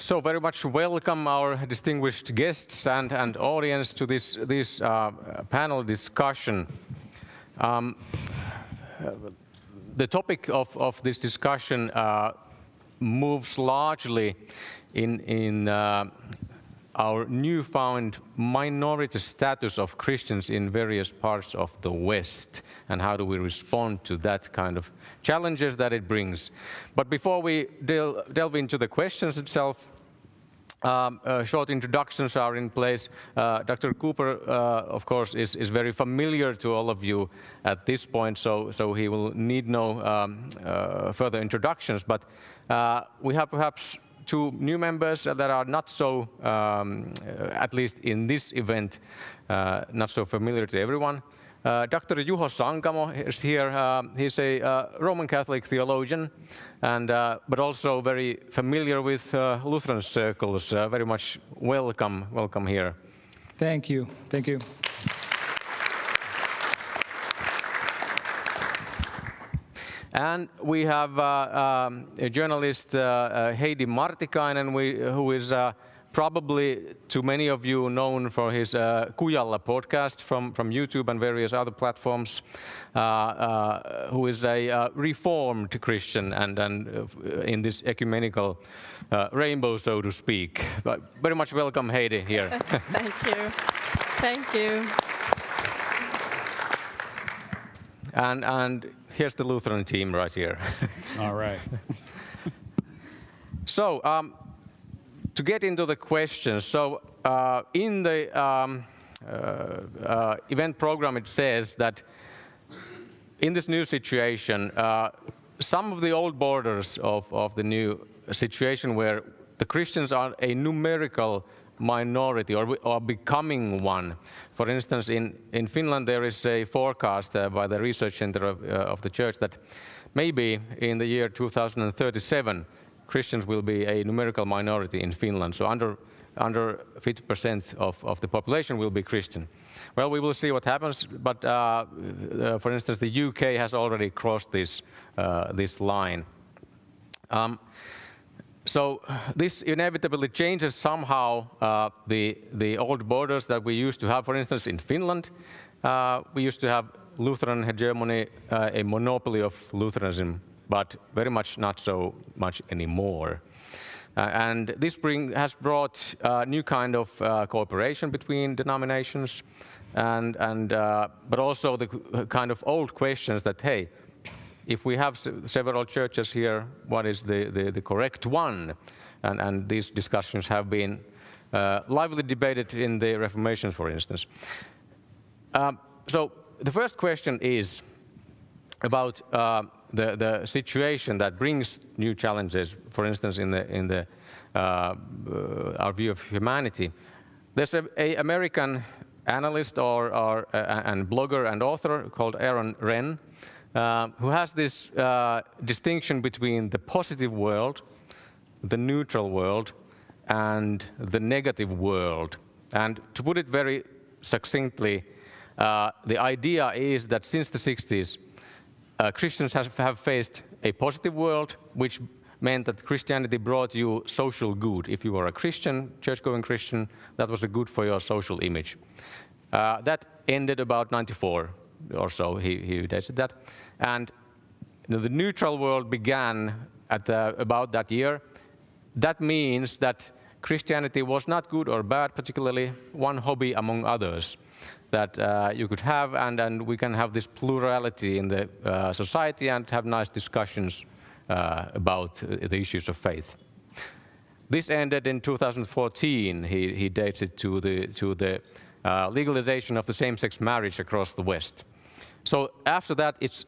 So very much welcome our distinguished guests and audience to this panel discussion. The topic of this discussion moves largely in our newfound minority status of Christians in various parts of the West, and how do we respond to that kind of challenges that it brings. But before we delve into the questions itself, short introductions are in place. Dr. Cooper, of course, is very familiar to all of you at this point, so he will need no further introductions. But we have perhaps two new members that are not so, at least in this event, not so familiar to everyone. Dr. Juho Sankamo is here. He's a Roman Catholic theologian, and but also very familiar with Lutheran circles. Very much welcome here. Thank you. Thank you. And we have a journalist, Heidi Martikainen, who is probably to many of you known for his Kujalla-podcast from YouTube and various other platforms, who is a reformed Christian and in this ecumenical rainbow, so to speak. But very much welcome, Heidi, here. Thank you. Thank you. And here's the Lutheran team right here. All right. So, to get into the questions, so in the event program it says that in this new situation, some of the old borders of the new situation where the Christians are a numerical minority or becoming one. For instance, in Finland there is a forecast by the research center of the church that maybe in the year 2037 Christians will be a numerical minority in Finland. So under 50% of the population will be Christian. Well, we will see what happens, but for instance the UK has already crossed this line. So this inevitably changes somehow the old borders that we used to have. For instance, in Finland, we used to have Lutheran hegemony, a monopoly of Lutheranism, but very much not so much anymore. And this has brought a new kind of cooperation between denominations, but also the kind of old questions that, hey, if we have several churches here, what is the correct one? And these discussions have been lively debated in the Reformation, for instance. So the first question is about the situation that brings new challenges, for instance, in our view of humanity. There's an American analyst and blogger and author called Aaron Renn, who has this distinction between the positive world, the neutral world, and the negative world. And to put it very succinctly, the idea is that since the 60s, Christians have faced a positive world, which meant that Christianity brought you social good. If you were a Christian, church-going Christian, that was a good for your social image. That ended about 94 or so, he dated that. And the neutral world began at about that year. That means that Christianity was not good or bad, particularly one hobby among others that you could have, and we can have this plurality in the society and have nice discussions about the issues of faith. This ended in 2014. He dates it to the legalization of the same-sex marriage across the West. So after that, it's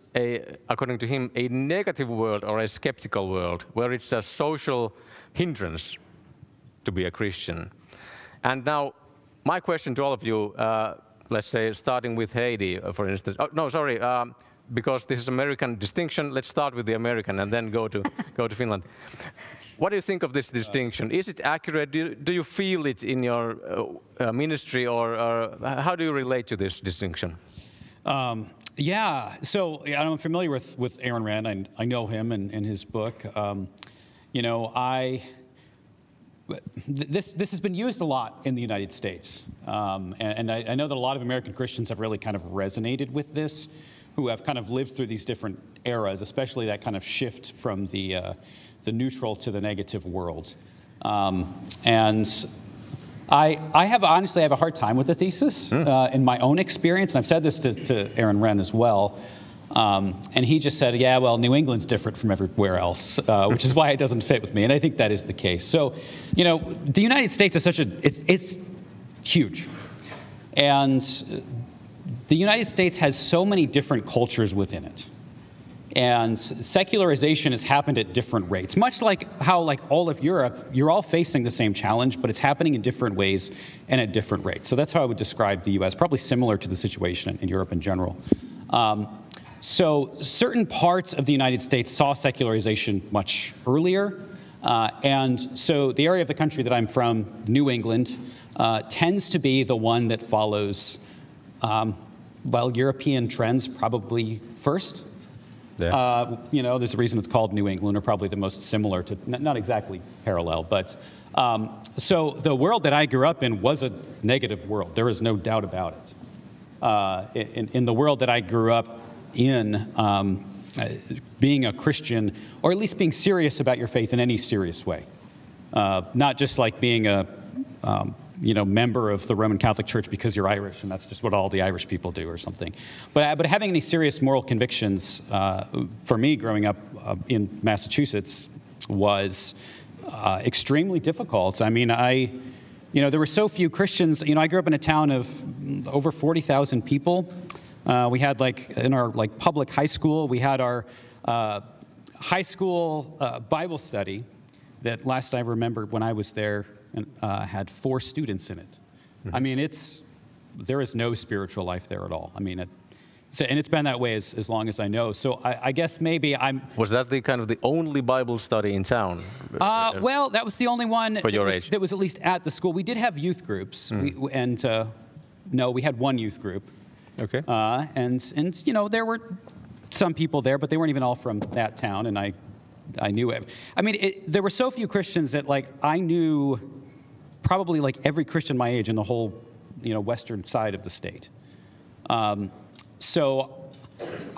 according to him, a negative world or a skeptical world where it's a social hindrance to be a Christian. And now, my question to all of you, let's say starting with Heidi, for instance. Oh, no, sorry, because this is American distinction. Let's start with the American and then go to Finland. What do you think of this distinction? Is it accurate? Do you feel it in your ministry, or how do you relate to this distinction? Yeah, so I'm familiar with Aaron Renn. I know him and his book. You know, this has been used a lot in the United States. And I know that a lot of American Christians have really kind of resonated with this, who have kind of lived through these different eras, especially that kind of shift from the neutral to the negative world. And I have honestly a hard time with the thesis in my own experience, and I've said this to Aaron Wren as well. And he just said, yeah, well, New England's different from everywhere else, which is why it doesn't fit with me. And I think that is the case. So, you know, the United States is it's huge. And the United States has so many different cultures within it. And secularization has happened at different rates, much like how, like all of Europe, you're all facing the same challenge, but it's happening in different ways and at different rates. So that's how I would describe the U.S., probably similar to the situation in Europe in general. So certain parts of the United States saw secularization much earlier. And so the area of the country that I'm from, New England, tends to be the one that follows, well, European trends probably first. Yeah. You know, there's a reason it's called New England, or probably the most similar to, not exactly parallel, but so the world that I grew up in was a negative world. There is no doubt about it. In the world that I grew up in, being a Christian, or at least being serious about your faith in any serious way, not just like being a you know, member of the Roman Catholic Church because you're Irish and that's just what all the Irish people do or something. But having any serious moral convictions, for me growing up in Massachusetts was extremely difficult. I mean, you know, there were so few Christians. You know, I grew up in a town of over 40,000 people. We had, like, in our, like, public high school, we had our high school Bible study that last I remembered when I was there had 4 students in it. Mm-hmm. I mean, there is no spiritual life there at all. I mean, and it's been that way as long as I know. So I guess maybe Was that the kind of the only Bible study in town? Well, that was the only one for your age. That was at least at the school. We did have youth groups, no, we had one youth group. Okay. And you know, there were some people there, but they weren't even all from that town, and I knew it. I mean, there were so few Christians that, like, I knew probably, like, every Christian my age in the whole, you know, western side of the state. So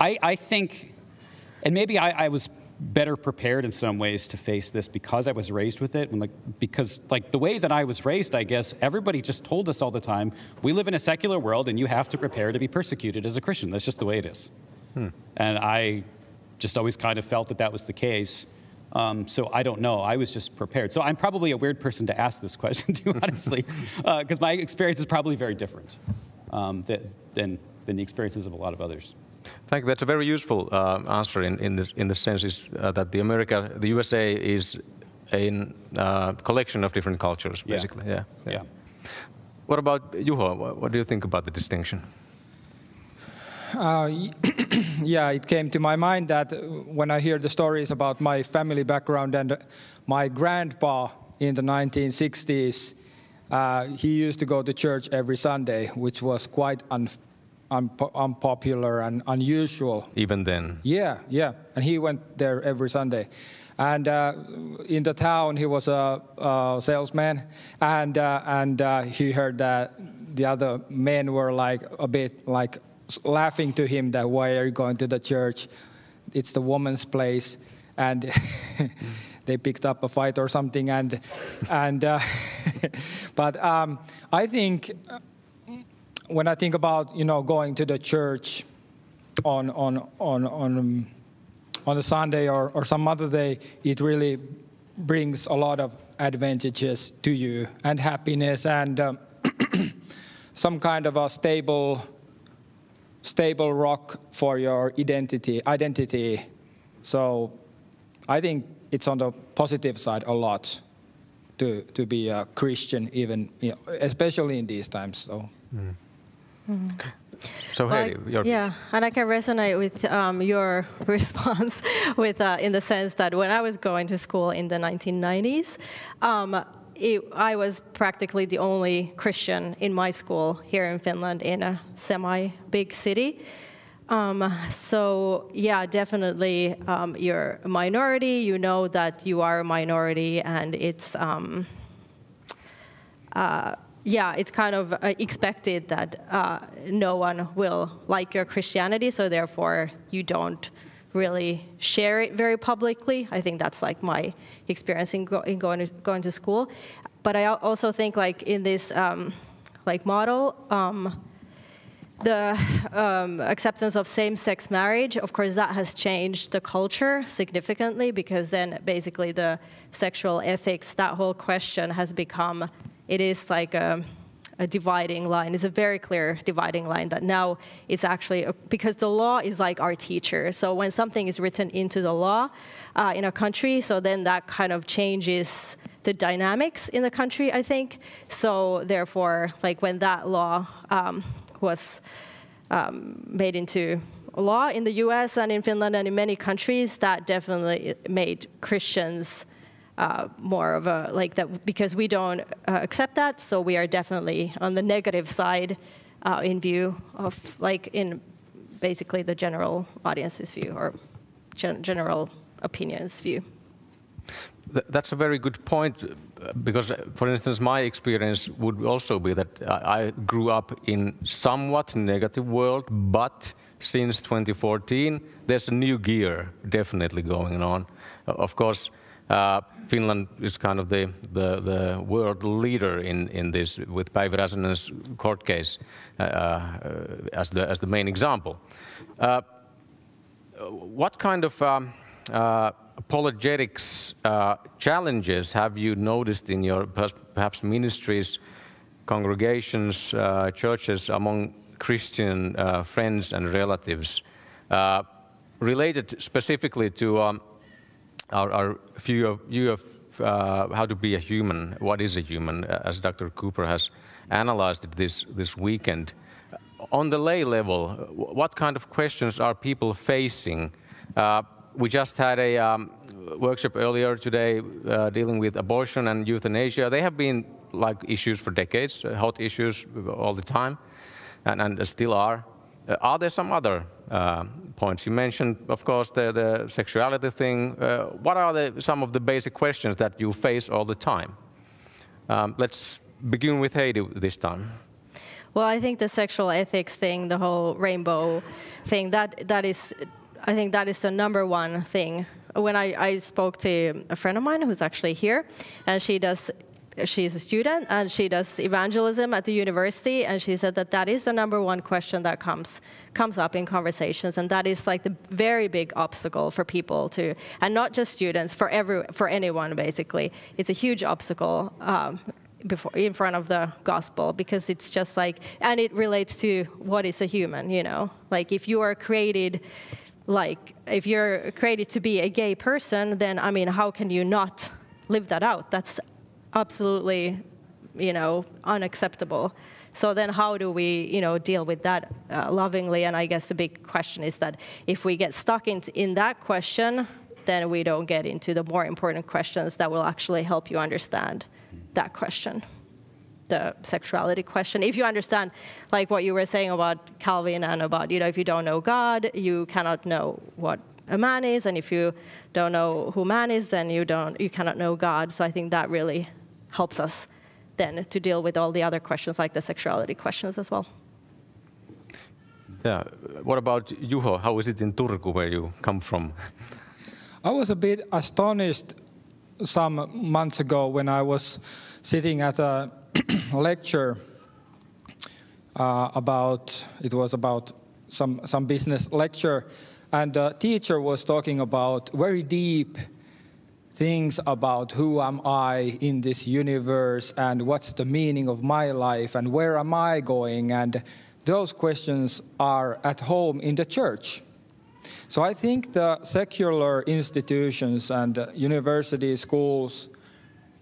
I think, and maybe I was better prepared in some ways to face this because I was raised with it, and because the way that I was raised, I guess everybody just told us all the time, we live in a secular world and you have to prepare to be persecuted as a Christian. That's just the way it is. And I just always kind of felt that was the case. So I don't know. I was just prepared. So I'm probably a weird person to ask this question to, honestly, because my experience is probably very different than the experiences of a lot of others. Thank you. That's a very useful answer in the sense is that the USA is a collection of different cultures, basically. Yeah. What about Juho? What do you think about the distinction? Yeah, it came to my mind that when I hear the stories about my family background and my grandpa in the 1960s, he used to go to church every Sunday, which was quite unpopular and unusual. Even then? Yeah. And he went there every Sunday. And in the town, he was a salesman, and he heard that the other men were like a bit like laughing to him that why are you going to the church? It's the woman's place, and they picked up a fight or something. But I think when I think about going to the church on a Sunday or some other day, it really brings a lot of advantages to you and happiness and some kind of a stable rock for your identity. So I think it's on the positive side a lot to be a Christian, even especially in these times. So. Okay. So Heidi, and I can resonate with your response with in the sense that when I was going to school in the 1990s, I was practically the only Christian in my school here in Finland in a semi-big city. So yeah, definitely you're a minority. You know that you are a minority, and it's yeah, it's kind of expected that no one will like your Christianity, so therefore you don't really share it very publicly. I think that's like my experience in going to school. But I also think like in this like model, the acceptance of same-sex marriage, of course, that has changed the culture significantly, because then basically the sexual ethics, that whole question has become, it is like a dividing line. It's a very clear dividing line that now it's actually, because the law is like our teacher. So when something is written into the law in a country, so then that kind of changes the dynamics in the country, I think. So therefore, like when that law was made into law in the US and in Finland and in many countries, that definitely made Christians more of a, like that, because we don't accept that, so we are definitely on the negative side in view of, like, in basically the general audience's view, or general opinions view. That's a very good point, because, for instance, my experience would also be that I grew up in somewhat negative world, but since 2014, there's a new gear definitely going on. Of course, Finland is kind of the world leader in this, with Päivi Räsänen's court case as the main example. What kind of apologetics challenges have you noticed in your perhaps ministries, congregations, churches, among Christian friends and relatives, related specifically to our view of how to be a human, what is a human, as Dr. Cooper has analyzed it this weekend. On the lay level, what kind of questions are people facing? We just had a workshop earlier today dealing with abortion and euthanasia. They have been like issues for decades, hot issues all the time, and still are. Are there some other points? You mentioned, of course, the sexuality thing. What are some of the basic questions that you face all the time? Let's begin with Heidi this time. Well, I think the sexual ethics thing, the whole rainbow thing, that is, I think that is the number one thing. When I spoke to a friend of mine who's actually here, and she's a student, and she does evangelism at the university, and she said that is the number one question that comes up in conversations, and that is like the very big obstacle for people to, and not just students, for anyone basically. It's a huge obstacle in front of the gospel, because it's just like, and it relates to what is a human, you know? Like if you are created, like if you're created to be a gay person, then I mean, how can you not live that out? That's absolutely, you know, unacceptable. So then how do we, you know, deal with that lovingly? And I guess the big question is that if we get stuck in that question, then we don't get into the more important questions that will actually help you understand that question, the sexuality question. If you understand, like what you were saying about Calvin and about, you know, if you don't know God, you cannot know what a man is, and if you don't know who man is, then you cannot know God. So I think that really helps us then to deal with all the other questions, like the sexuality questions as well. Yeah. What about Juho? How is it in Turku, where you come from? I was a bit astonished some months ago when I was sitting at a lecture about some business lecture, and the teacher was talking about very deep things about who am I in this universe, and what's the meaning of my life, and where am I going, and those questions are at home in the church. So I think the secular institutions and universities, schools,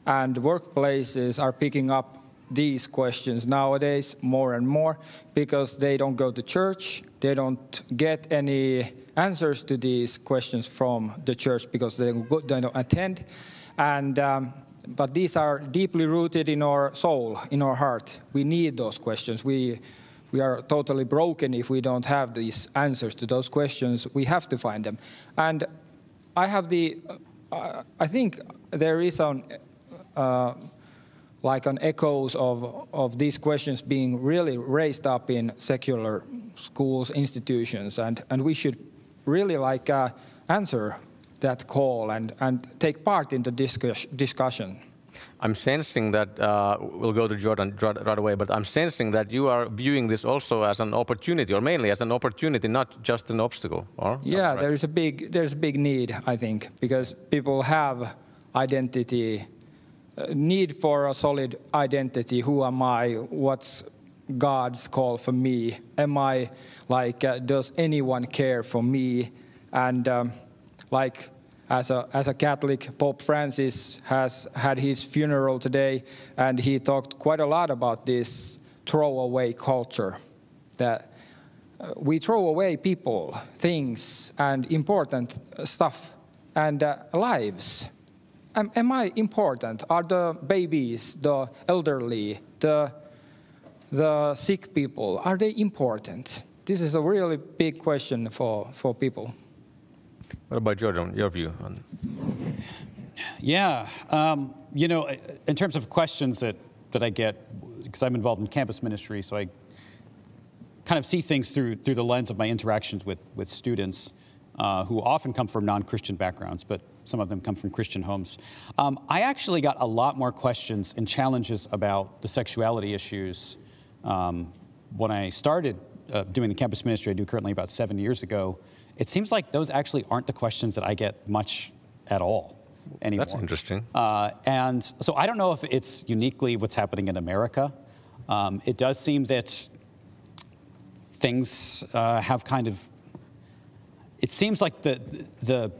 and workplaces are picking up these questions nowadays more and more, because they don't go to church, they don't get any answers to these questions from the church because they don't attend, and but these are deeply rooted in our soul, in our heart. We need those questions. We are totally broken if we don't have these answers to those questions. We have to find them. And I have I think there is a like an echoes of these questions being really raised up in secular schools, institutions, and we should really like answer that call and take part in the discussion. I'm sensing that, we'll go to Jordan right away, but I'm sensing that you are viewing this also as an opportunity, or mainly as an opportunity, not just an obstacle, or? Yeah, right? there's a big need, I think, because people have identity, need for a solid identity. Who am I? What's God's call for me? Am I, like, does anyone care for me? And like, as a Catholic, Pope Francis has had his funeral today, and he talked quite a lot about this throwaway culture, that we throw away people, things, and important stuff, and lives. Am I important? Are the babies, the elderly, the sick people, are they important? This is a really big question for people. What about Jordan, your view on? Yeah, you know, in terms of questions that I get, because I'm involved in campus ministry, so I kind of see things through the lens of my interactions with students who often come from non-Christian backgrounds, but some of them come from Christian homes. I actually got a lot more questions and challenges about the sexuality issues when I started doing the campus ministry I do currently about 7 years ago. It seems like those actually aren't the questions that I get much at all anymore. That's interesting. And so I don't know if it's uniquely what's happening in America. It does seem that things have kind of, it seems like the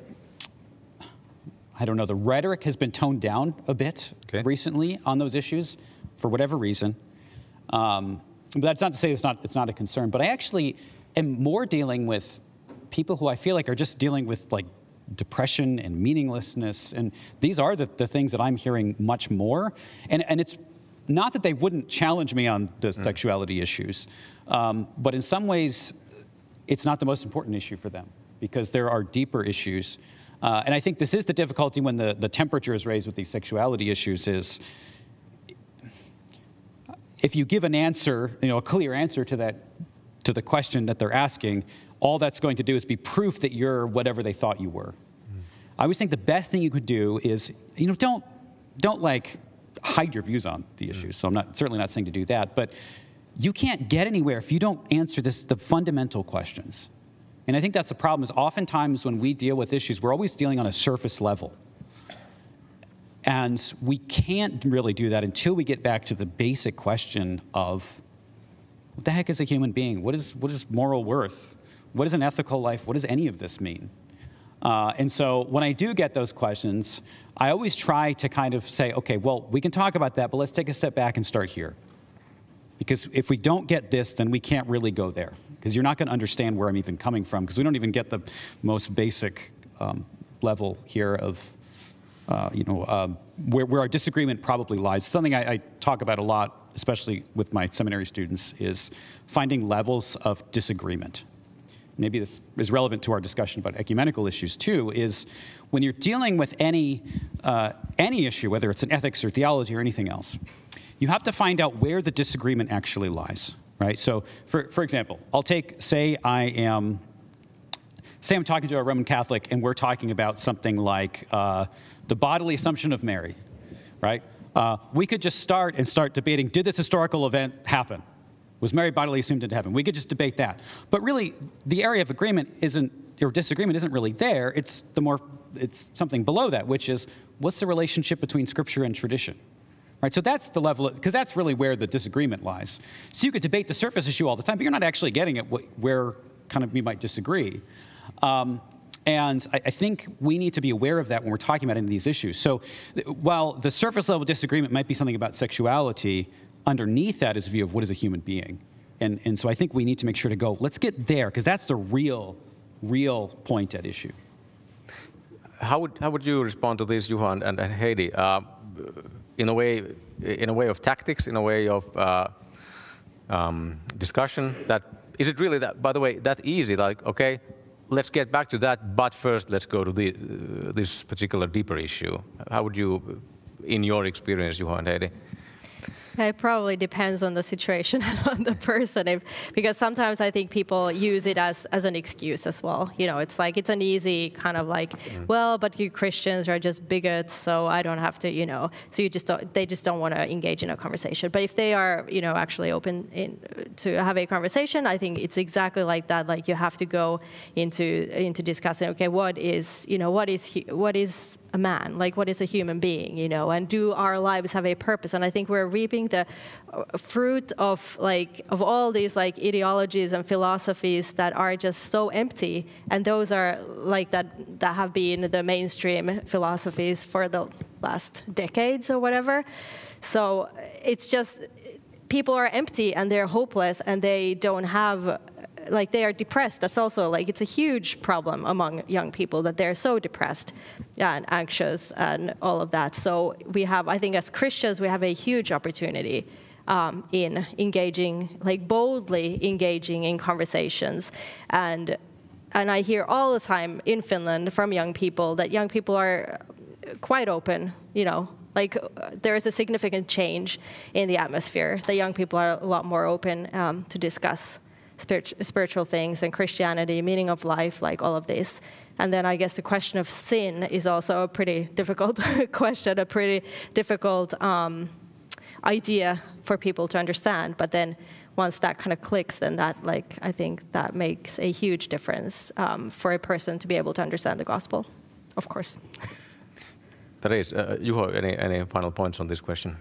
I don't know, the rhetoric has been toned down a bit recently on those issues for whatever reason. But that's not to say it's not a concern, but I actually am more dealing with people who I feel like are just dealing with like depression and meaninglessness, and these are the things that I'm hearing much more. And it's not that they wouldn't challenge me on the sexuality issues, but in some ways, it's not the most important issue for them because there are deeper issues. And I think this is the difficulty when the temperature is raised with these sexuality issues is if you give an answer, you know, a clear answer to the question that they're asking, all that's going to do is be proof that you're whatever they thought you were. I always think the best thing you could do is, you know, don't like hide your views on the issues. So I'm certainly not saying to do that, but you can't get anywhere if you don't answer the fundamental questions. And I think that's the problem is oftentimes when we deal with issues, we're always dealing on a surface level. And we can't really do that until we get back to the basic question of what the heck is a human being? What is moral worth? What is an ethical life? What does any of this mean? And so when I do get those questions, I always try to kind of say, okay, well, we can talk about that, but let's take a step back and start here. Because if we don't get this, then we can't really go there. Because you're not going to understand where I'm even coming from, because we don't even get the most basic level here of, where our disagreement probably lies. Something I talk about a lot, especially with my seminary students, is finding levels of disagreement. Maybe this is relevant to our discussion about ecumenical issues too, is when you're dealing with any issue, whether it's an ethics or theology or anything else, you have to find out where the disagreement actually lies, right? So for example, I'll take, say I'm talking to a Roman Catholic and we're talking about something like the bodily assumption of Mary, right? We could just start debating, did this historical event happen? Was Mary bodily assumed into heaven? We could just debate that. But really, the area of agreement or disagreement isn't really there. It's something below that, which is, what's the relationship between Scripture and tradition? Right, so that's the level, because that's really where the disagreement lies. So you could debate the surface issue all the time, but you're not actually getting at where kind of we might disagree. And I think we need to be aware of that when we're talking about any of these issues. So while the surface level disagreement might be something about sexuality, underneath that is a view of what is a human being. And so I think we need to make sure to go, let's get there, because that's the real point at issue. How would you respond to this, Juho and Heidi? In a way of tactics, in a way of discussion, is it really that, by the way, that easy? Like, okay, let's get back to that, but first let's go to this particular deeper issue. How would you, in your experience, Juho and Heidi? It probably depends on the situation and on the person, because sometimes I think people use it as an excuse as well. You know, it's like, it's an easy kind of like, well, but you Christians are just bigots, so I don't have to, you know, so they just don't want to engage in a conversation. But if they are, you know, actually open to have a conversation, I think it's exactly like that. Like, you have to go into discussing, okay, what is a man? Like, what is a human being, you know, and do our lives have a purpose? And I think we're reaping the fruit of all these like ideologies and philosophies that are just so empty, and those are like that have been the mainstream philosophies for the last decades or whatever. So it's just, people are empty and they're hopeless and they don't have, like, they are depressed. That's also like, it's a huge problem among young people that they're so depressed and anxious and all of that. So we have, I think as Christians, we have a huge opportunity in engaging, like boldly engaging in conversations. And I hear all the time in Finland from young people that young people are quite open, you know, like there is a significant change in the atmosphere. The young people are a lot more open to discuss spiritual things and Christianity, meaning of life, like all of this. And then I guess the question of sin is also a pretty difficult question, a pretty difficult idea for people to understand. But then once that kind of clicks, then that, like, I think that makes a huge difference for a person to be able to understand the gospel, of course. That is, Juho, any final points on this question?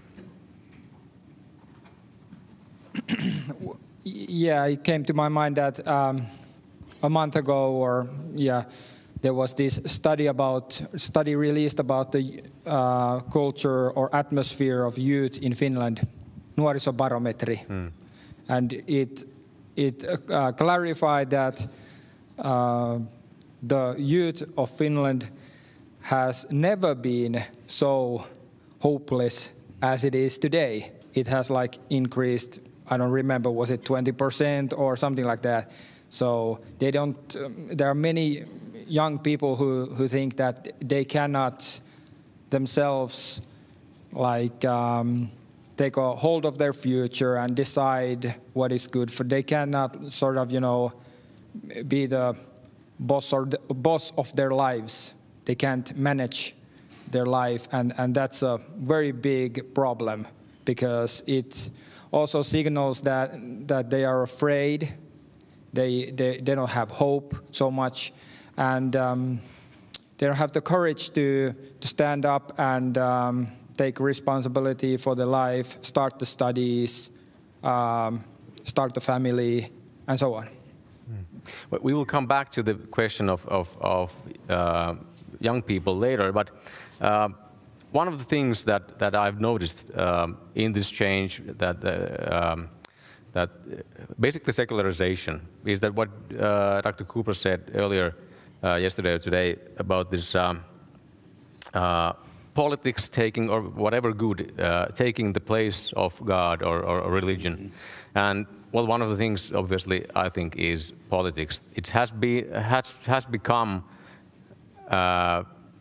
Yeah, it came to my mind that a month ago, there was this study released about the culture or atmosphere of youth in Finland, nuorisobarometri, and it clarified that the youth of Finland has never been so hopeless as it is today. It has like increased, I don't remember, was it 20% or something like that? So they don't, there are many young people who think that they cannot themselves like take a hold of their future and decide what is good for. They cannot sort of, you know, be the boss or the boss of their lives. They can't manage their life, and that's a very big problem, because it also signals that they are afraid, they don't have hope so much, and they don't have the courage to stand up and take responsibility for their life, start the studies, start the family, and so on. We will come back to the question of young people later, but one of the things that I've noticed in this change, that basically secularization, is that what Dr. Cooper said earlier yesterday or today about this politics taking, or whatever good, taking the place of God or religion. And well, one of the things, obviously, I think, is politics. It has become,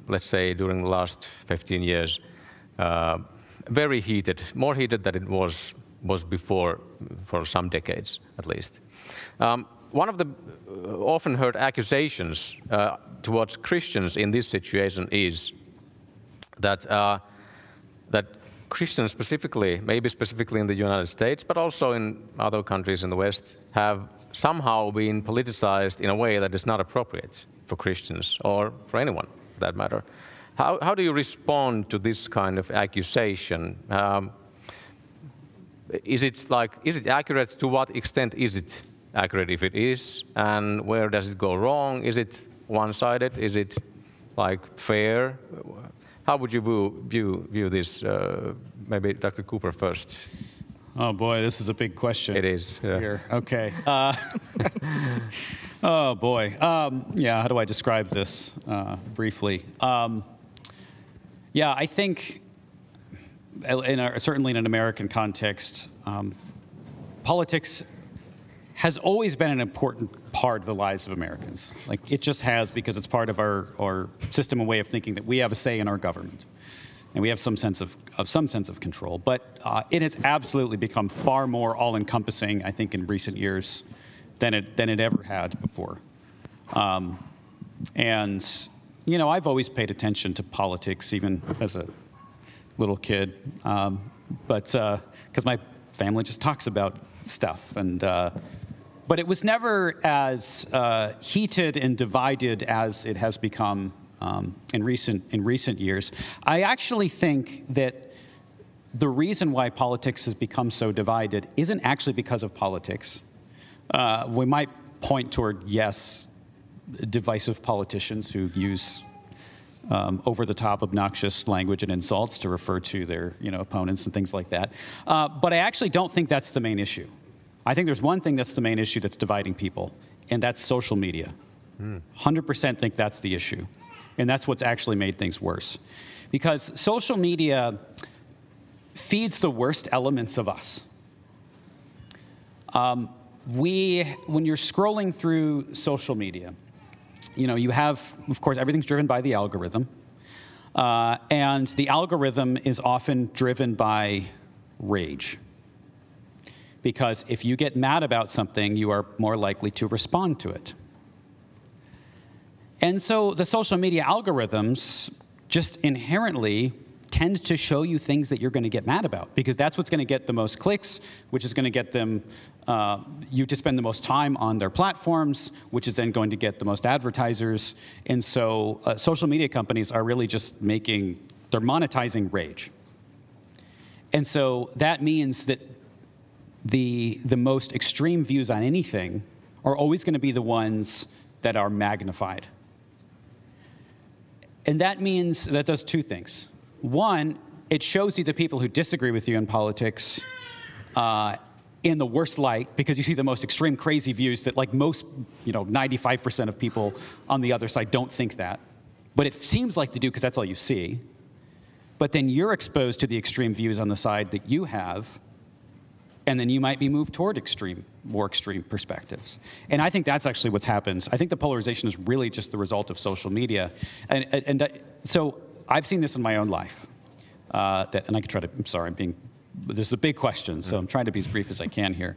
let's say, during the last 15 years, very heated, more heated than it was before, for some decades at least. One of the often heard accusations towards Christians in this situation is that Christians specifically, maybe specifically in the United States, but also in other countries in the West, have somehow been politicized in a way that is not appropriate for Christians, or for anyone for that matter. How do you respond to this kind of accusation? Is it accurate? To what extent is it accurate, if it is? And where does it go wrong? Is it one-sided? Is it like fair? How would you view this? Maybe Dr. Cooper first. Oh boy, this is a big question. It is. Yeah. Here. Okay. Oh boy. Yeah. How do I describe this briefly? Yeah, I think, certainly in an American context, politics has always been an important part of the lives of Americans. Like, it just has, because it's part of our system and way of thinking that we have a say in our government. and we have some sense of control. But it has absolutely become far more all-encompassing, I think, in recent years than it ever had before. And you know, I've always paid attention to politics, even as a little kid, but because my family just talks about stuff, and but it was never as heated and divided as it has become in recent years. I actually think that the reason why politics has become so divided isn't actually because of politics. We might point toward, yes, divisive politicians who use over-the-top, obnoxious language and insults to refer to their, opponents and things like that. But I actually don't think that's the main issue. I think there's one thing that's the main issue that's dividing people, and that's social media. 100% think that's the issue, and that's what's actually made things worse. Because social media feeds the worst elements of us. When you're scrolling through social media, you have, of course, everything's driven by the algorithm. And the algorithm is often driven by rage. Because if you get mad about something, you are more likely to respond to it. And so the social media algorithms just inherently tend to show you things that you're going to get mad about, because that's what's going to get the most clicks, which is going to get them you to spend the most time on their platforms, which is then going to get the most advertisers. And so social media companies are really just they're monetizing rage. And so that means that the most extreme views on anything are always going to be the ones that are magnified. And that means that does two things. One, it shows you the people who disagree with you in politics in the worst light, because you see the most extreme, crazy views that, like most, 95% of people on the other side don't think that. But it seems like they do because that's all you see. But then you're exposed to the extreme views on the side that you have, and then you might be moved toward more extreme perspectives. And I think that's actually what's happened. I think the polarization is really just the result of social media. And so I've seen this in my own life. And I could try to, I'm sorry, this is a big question, so I'm trying to be as brief as I can here.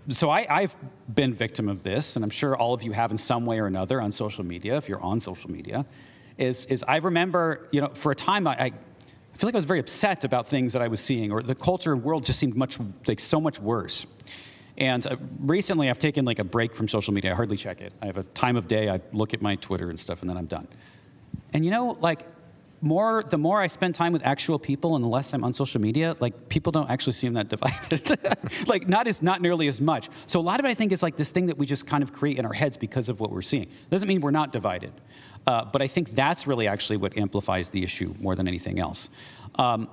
So I've been victim of this, and I'm sure all of you have in some way or another on social media, if you're on social media, is I remember, for a time I feel like I was very upset about things that I was seeing, or the culture and world just seemed so much worse. And recently I've taken a break from social media. I hardly check it. I have a time of day, I look at my Twitter and stuff, and then I'm done. And the more I spend time with actual people and the less I'm on social media, people don't actually seem that divided. not nearly as much. So a lot of it, I think, is this thing that we just kind of create in our heads because of what we're seeing. Doesn't mean we're not divided. But I think that's really actually what amplifies the issue more than anything else. But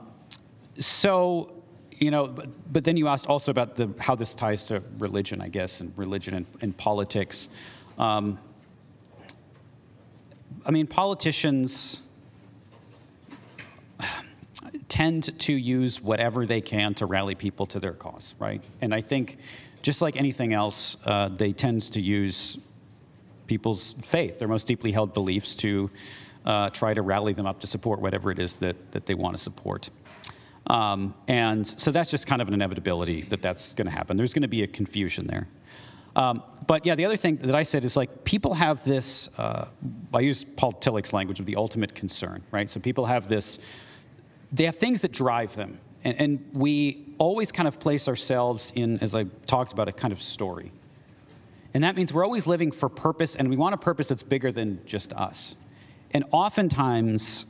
then you asked also about how this ties to religion, I guess, and religion and politics. Politicians tend to use whatever they can to rally people to their cause, right? And I think, just like anything else, they tend to use people's faith, their most deeply held beliefs, to try to rally them up to support whatever it is that they want to support. And so that's just kind of an inevitability that's going to happen. There's going to be a confusion there. But yeah, the other thing that I said is people have this, I use Paul Tillich's language of the ultimate concern, right? So people have they have things that drive them. And we always kind of place ourselves in, as I talked about, a kind of story. And that means we're always living for purpose, and we want a purpose that's bigger than just us. And oftentimes,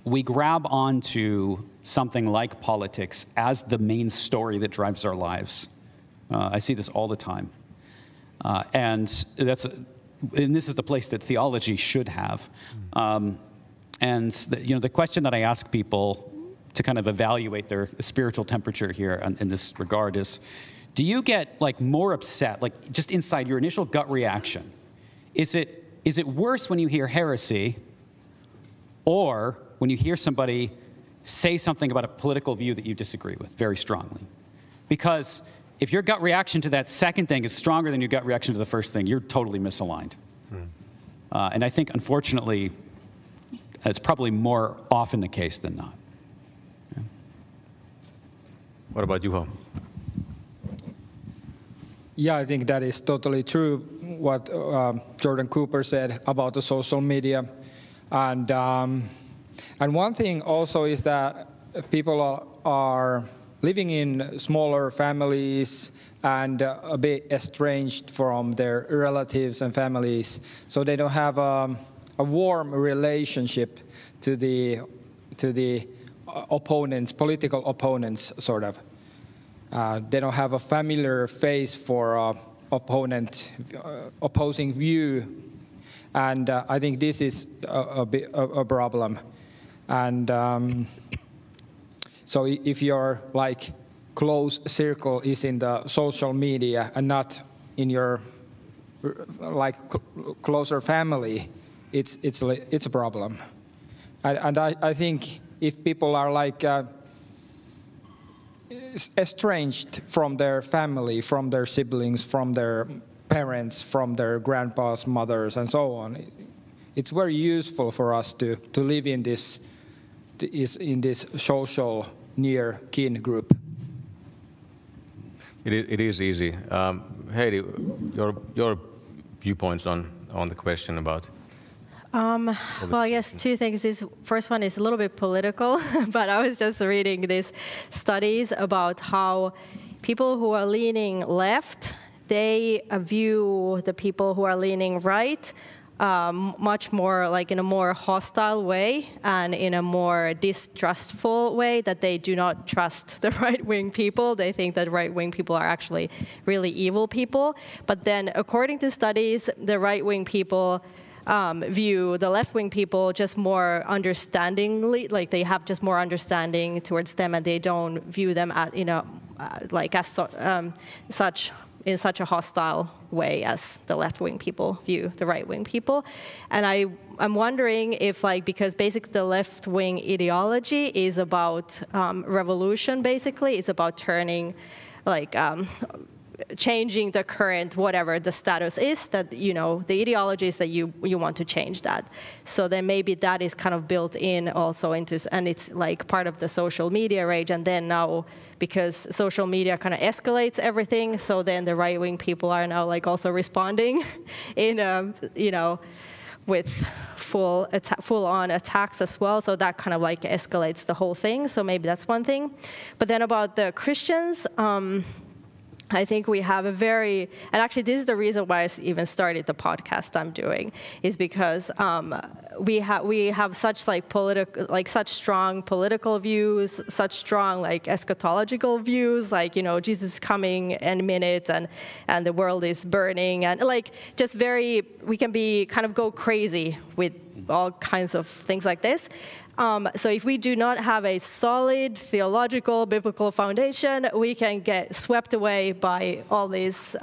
we grab onto something like politics as the main story that drives our lives. I see this all the time. And this is the place that theology should have. And the question that I ask people to kind of evaluate their spiritual temperature here in this regard is, do you get more upset, just inside your initial gut reaction? Is it worse when you hear heresy, or when you hear somebody say something about a political view that you disagree with very strongly? Because if your gut reaction to that second thing is stronger than your gut reaction to the first thing, you're totally misaligned. And I think, unfortunately, It's probably more often the case than not. Yeah. What about Juho? Yeah, I think that is totally true what Jordan Cooper said about the social media. And one thing also is that people are living in smaller families and a bit estranged from their relatives and families, so they don't have a warm relationship to the opponents, political opponents, sort of. They don't have a familiar face for opposing view, and I think this is a problem. And so if your close circle is in the social media and not in your closer family, it's a problem. And I think if people are estranged from their family, from their siblings, from their parents, from their grandpas, mothers, and so on, it's very useful for us to live in this social near kin group. It is easy. Heidi, your viewpoints on the question about. Well, I guess two things. This first one is a little bit political, but I was just reading these studies about how people who are leaning left, they view the people who are leaning right much more in a more hostile way and in a more distrustful way, that they do not trust the right-wing people. They think that right-wing people are actually really evil people. But then, according to studies, the right-wing people view the left-wing people just more understandingly, they have just more understanding towards them, and they don't view them as, in such a hostile way as the left-wing people view the right-wing people. And I'm wondering if, because basically the left-wing ideology is about revolution, basically, it's about turning, changing the current, whatever the status is, that, the ideology is that you want to change that. So then maybe that is kind of built in also into, and it's part of the social media rage. And then now, because social media kind of escalates everything, so then the right-wing people are now also responding in, with full-on attacks as well. So that kind of escalates the whole thing. So maybe that's one thing. But then about the Christians, I think we have and actually this is the reason why I even started the podcast I'm doing, is because we have such such strong political views, such strong eschatological views, Jesus is coming in a minute and the world is burning, and we can be kind of go crazy with all kinds of things like this. So if we do not have a solid theological, biblical foundation, we can get swept away by all these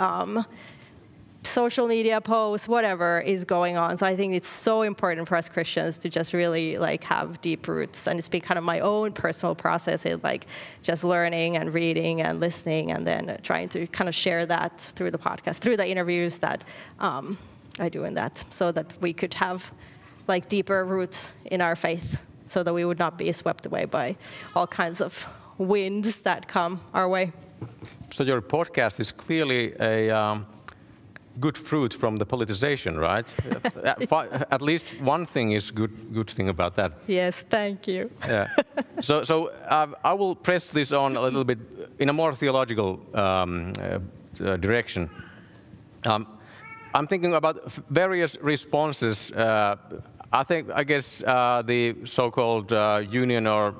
social media posts, whatever is going on. So I think it's so important for us Christians to just really have deep roots. And it's been kind of my own personal process in just learning and reading and listening, and then trying to kind of share that through the podcast, through the interviews that I do in that, so that we could have deeper roots in our faith, so that we would not be swept away by all kinds of winds that come our way. So your podcast is clearly a good fruit from the politicization, right? At least one thing is good thing about that. Yes, thank you. Yeah. So I will press this on a little bit in a more theological direction. I'm thinking about various responses. I guess the so-called union or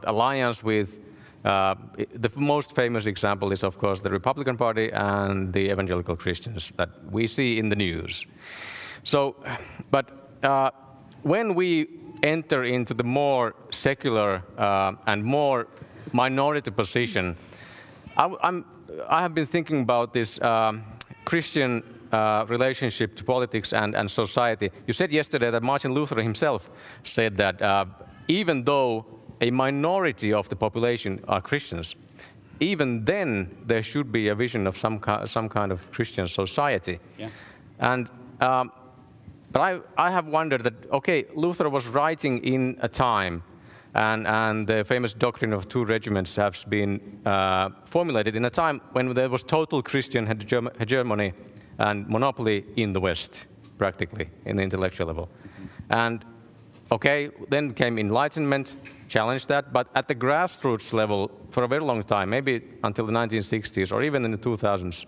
alliance with the most famous example is, of course, the Republican Party and the evangelical Christians that we see in the news. So, but when we enter into the more secular and more minority position, I have been thinking about this Christian relationship to politics and society. You said yesterday that Martin Luther himself said that even though a minority of the population are Christians, even then there should be a vision of some kind of Christian society. Yeah. And But I have wondered that, okay, Luther was writing in a time, and the famous doctrine of two regiments has been formulated in a time when there was total Christian hegemony and monopoly in the West, practically, in the intellectual level. And, okay, then came Enlightenment, challenged that, but at the grassroots level, for a very long time, maybe until the 1960s or even in the 2000s,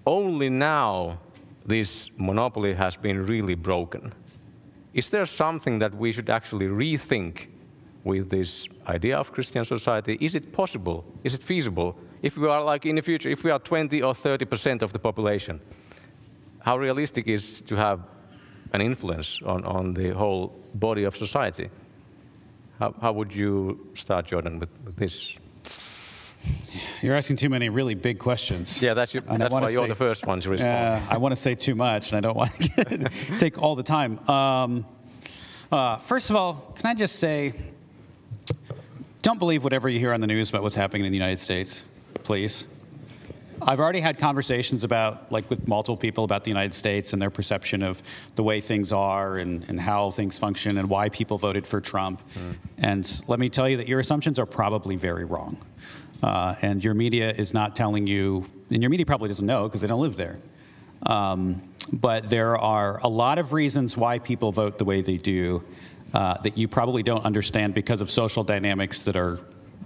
only now this monopoly has been really broken. Is there something that we should actually rethink with this idea of Christian society? Is it possible? Is it feasible? If we are like in the future, if we are 20 or 30% of the population, how realistic is to have an influence on the whole body of society? How would you start, Jordan, with this? You're asking too many really big questions. Yeah, that's why you're the first one to respond. I want to say too much, and I don't want to take all the time. First of all, can I just say, don't believe whatever you hear on the news about what's happening in the United States, please. I've already had conversations with multiple people about the United States and their perception of the way things are and how things function and why people voted for Trump. And let me tell you that your assumptions are probably very wrong. And your media is not telling you, and your media probably doesn't know because they don't live there. But there are a lot of reasons why people vote the way they do that you probably don't understand because of social dynamics that are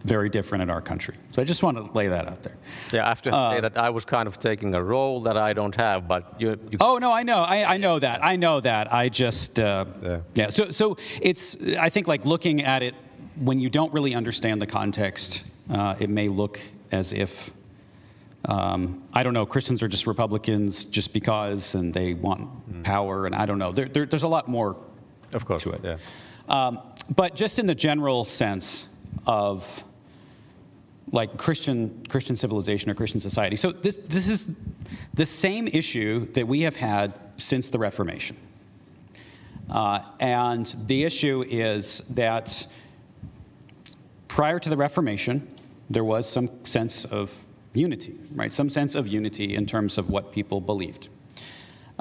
very different in our country. So I just want to lay that out there. Yeah, I have to say that I was kind of taking a role that I don't have, but you Oh, no, I know. I know that. I know that. I just, yeah. So it's, I think like looking at it, when you don't really understand the context, it may look as if, I don't know, Christians are just Republicans just because, and they want power, and I don't know. There's a lot more of course, to it. Yeah. But just in the general sense of like Christian civilization or Christian society. So this is the same issue that we have had since the Reformation. And the issue is that prior to the Reformation, there was some sense of unity, right? Some sense of unity in terms of what people believed,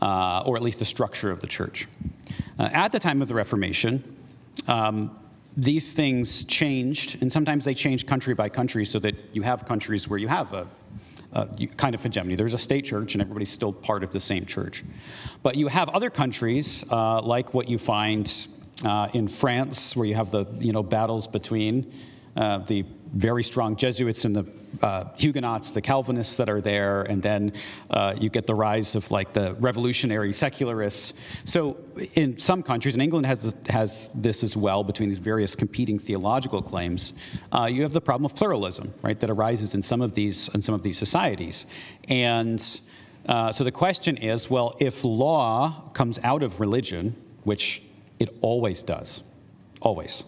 or at least the structure of the church. At the time of the Reformation, these things changed, and sometimes they changed country by country so that you have countries where you have a kind of hegemony. There's a state church and everybody's still part of the same church. But you have other countries, like what you find in France, where you have the battles between the very strong Jesuits and the Huguenots, the Calvinists that are there, and then you get the rise of like the revolutionary secularists. So in some countries, and England has this as well, between these various competing theological claims, you have the problem of pluralism, right, that arises in some of these societies. And so the question is, well, if law comes out of religion, which it always does, always,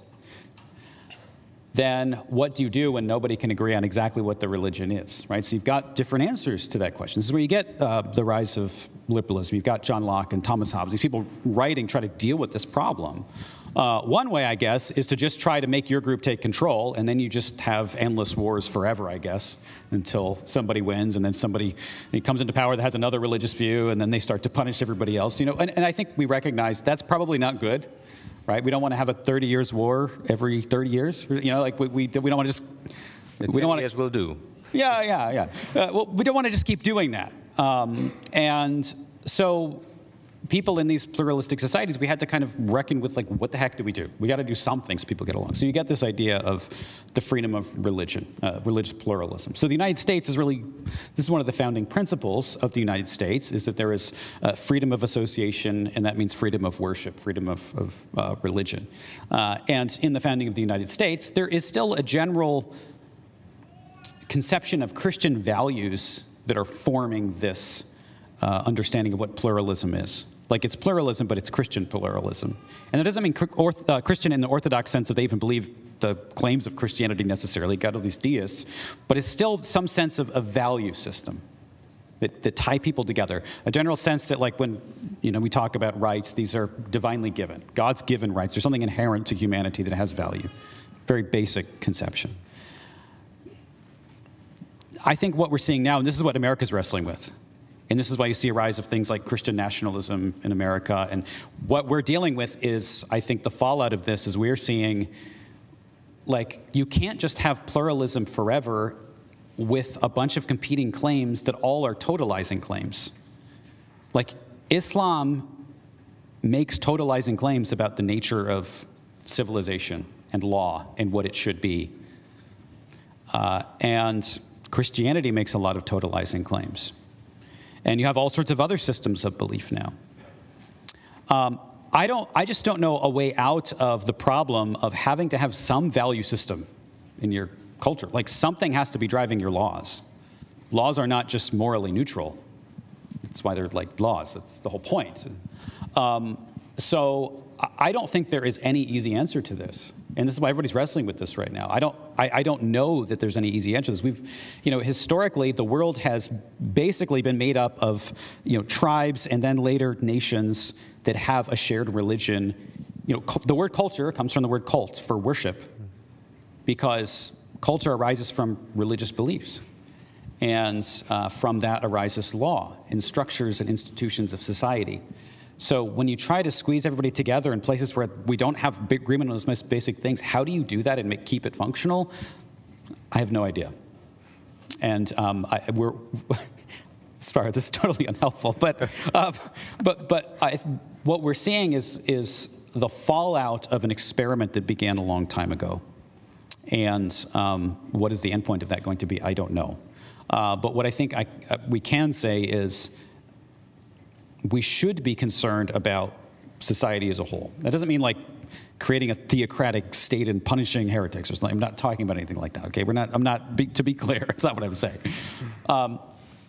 then what do you do when nobody can agree on exactly what the religion is, right? So you've got different answers to that question. This is where you get the rise of liberalism. You've got John Locke and Thomas Hobbes, these people writing, try to deal with this problem. One way, I guess, is to just try to make your group take control, and then you just have endless wars forever, I guess, until somebody wins, and then somebody comes into power that has another religious view, and then they start to punish everybody else. And I think we recognize that's probably not good. Right, we don't want to have a 30 years war every 30 years. Like we don't want to just. We don't want to. Yes, we'll do. Yeah. Well, we don't want to just keep doing that. And so, people in these pluralistic societies, we had to kind of reckon with like, what the heck do we do? We got to do something so people get along. So you get this idea of the freedom of religion, religious pluralism. So the United States is really, this is one of the founding principles of the United States, is that there is freedom of association, and that means freedom of worship, freedom of religion. And in the founding of the United States, there is still a general conception of Christian values that are forming this understanding of what pluralism is. Like, it's pluralism, but it's Christian pluralism. And that doesn't mean Christian in the Orthodox sense that they even believe the claims of Christianity necessarily, got all these deists, but it's still some sense of a value system that tie people together. A general sense that, like, when we talk about rights, these are divinely given. God's given rights. There's something inherent to humanity that has value. Very basic conception. I think what we're seeing now, and this is what America's wrestling with, And this is why you see a rise of things like Christian nationalism in America. And what we're dealing with is, I think the fallout of this is we're seeing, like, you can't just have pluralism forever with a bunch of competing claims that all are totalizing claims. Like, Islam makes totalizing claims about the nature of civilization and law and what it should be. And Christianity makes a lot of totalizing claims. And you have all sorts of other systems of belief now. I just don't know a way out of the problem of having to have some value system in your culture. Like, something has to be driving your laws. Laws are not just morally neutral. That's why they're like laws. That's the whole point. So I don't think there is any easy answer to this. And this is why everybody's wrestling with this right now. I don't know that there's any easy answers. Historically, the world has basically been made up of, tribes and then later nations that have a shared religion. The word culture comes from the word cult, for worship, because culture arises from religious beliefs. And from that arises law and structures and institutions of society. So when you try to squeeze everybody together in places where we don't have agreement on those most basic things, how do you do that and keep it functional? I have no idea. And sorry, this is totally unhelpful, but what we're seeing is the fallout of an experiment that began a long time ago. And what is the end point of that going to be? I don't know. But what I think we can say is, we should be concerned about society as a whole. That doesn't mean like creating a theocratic state and punishing heretics or something. I'm not talking about anything like that, okay? To be clear, it's not what I'm saying.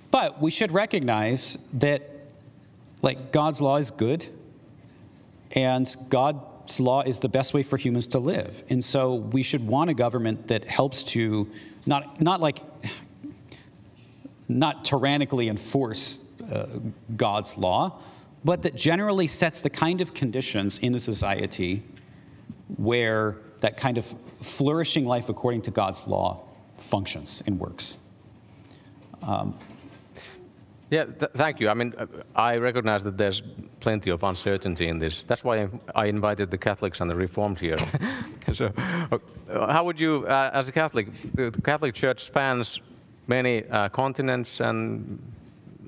But we should recognize that, like, God's law is good, and God's law is the best way for humans to live. And so we should want a government that helps to not tyrannically enforce God's law, but that generally sets the kind of conditions in a society where that kind of flourishing life according to God's law functions and works. Thank you. I mean, I recognize that there's plenty of uncertainty in this. That's why I invited the Catholics and the Reformed here. So, how would you, as a Catholic, the Catholic Church spans many continents and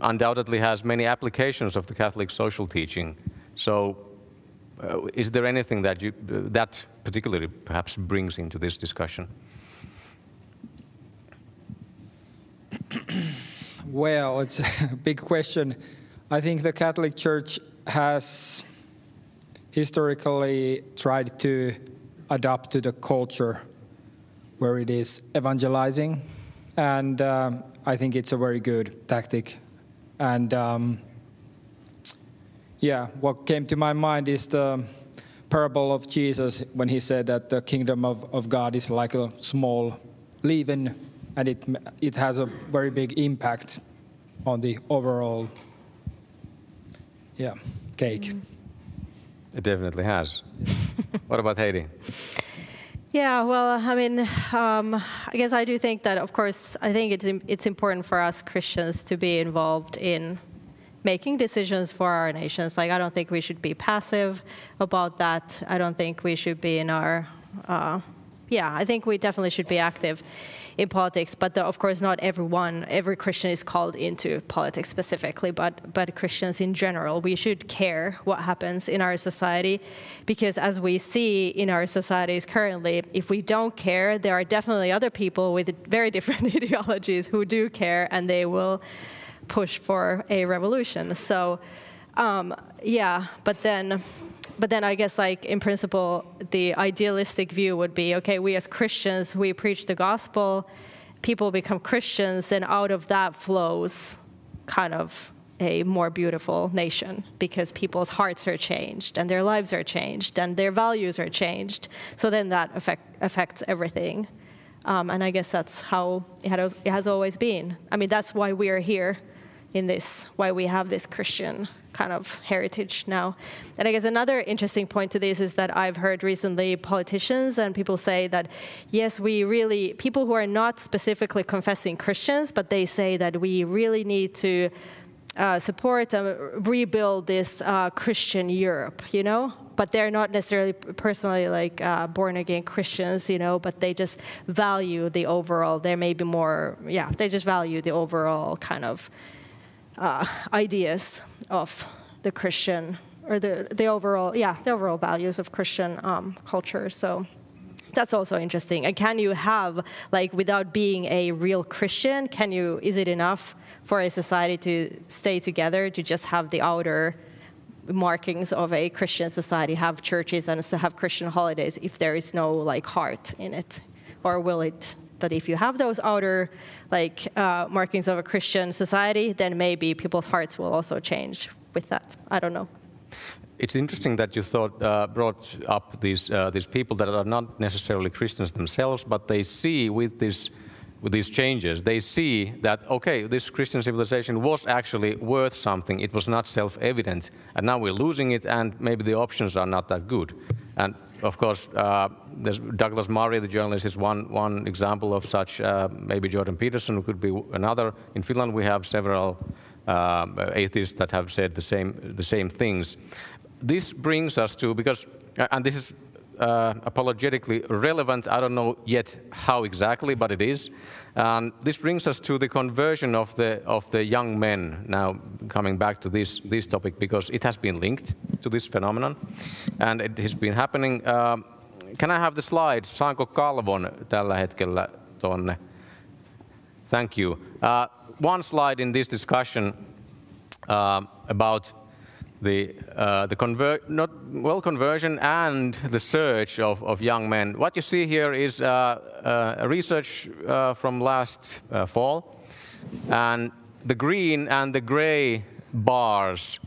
undoubtedly has many applications of the Catholic social teaching. So is there anything that that particularly perhaps brings into this discussion? Well, it's a big question. I think the Catholic Church has historically tried to adapt to the culture where it is evangelizing, and I think it's a very good tactic. And what came to my mind is the parable of Jesus when he said that the kingdom of God is like a small leaven, and it has a very big impact on the overall cake. It definitely has. What about Heidi? Yeah, well, I mean, I guess I do think that, of course, I think it's important for us Christians to be involved in making decisions for our nations. Like, I don't think we should be passive about that. I don't think we should be in our, I think we definitely should be active in politics. But of course, not every Christian is called into politics specifically, but Christians in general, we should care what happens in our society, because as we see in our societies currently, if we don't care, there are definitely other people with very different ideologies who do care, and they will push for a revolution. So, but then I guess, like, in principle, the idealistic view would be, okay, we as Christians, we preach the gospel, people become Christians, and out of that flows kind of a more beautiful nation, because people's hearts are changed, and their lives are changed, and their values are changed. So then that affects everything. And I guess that's how it has always been. I mean, that's why we are here in this, why we have this Christian kind of heritage now. And I guess another interesting point to this is that I've heard recently politicians and people say that, yes, people who are not specifically confessing Christians, but they say that we really need to support and rebuild this Christian Europe, you know? But they're not necessarily personally like born-again Christians, you know, but they just value the overall, there may be more, they just value the overall kind of ideas of the Christian, or the overall values of Christian culture. So that's also interesting. And can you have, like, without being a real Christian, is it enough for a society to stay together, to just have the outer markings of a Christian society, have churches and have Christian holidays, if there is no like heart in it? Or will it, that if you have those outer like markings of a Christian society, then maybe people's hearts will also change with that? I don't know. It's interesting that you brought up these people that are not necessarily Christians themselves, but they see with these changes, they see that, okay, this Christian civilization was actually worth something. It was not self-evident, and now we're losing it, and maybe the options are not that good. And of course, there's Douglas Murray, the journalist, is one example of such. Maybe Jordan Peterson could be another. In Finland, we have several atheists that have said the same things. This brings us to, and this is apologetically relevant. I don't know yet how exactly, but it is. This brings us to the conversion of the young men. Now, coming back to this topic, because it has been linked to this phenomenon, and it has been happening. Can I have the slides? Saanko kalvon tällä hetkellä tonne? Thank you. One slide in this discussion about the conversion and the search of young men. What you see here is a research from last fall, and the green and the gray bars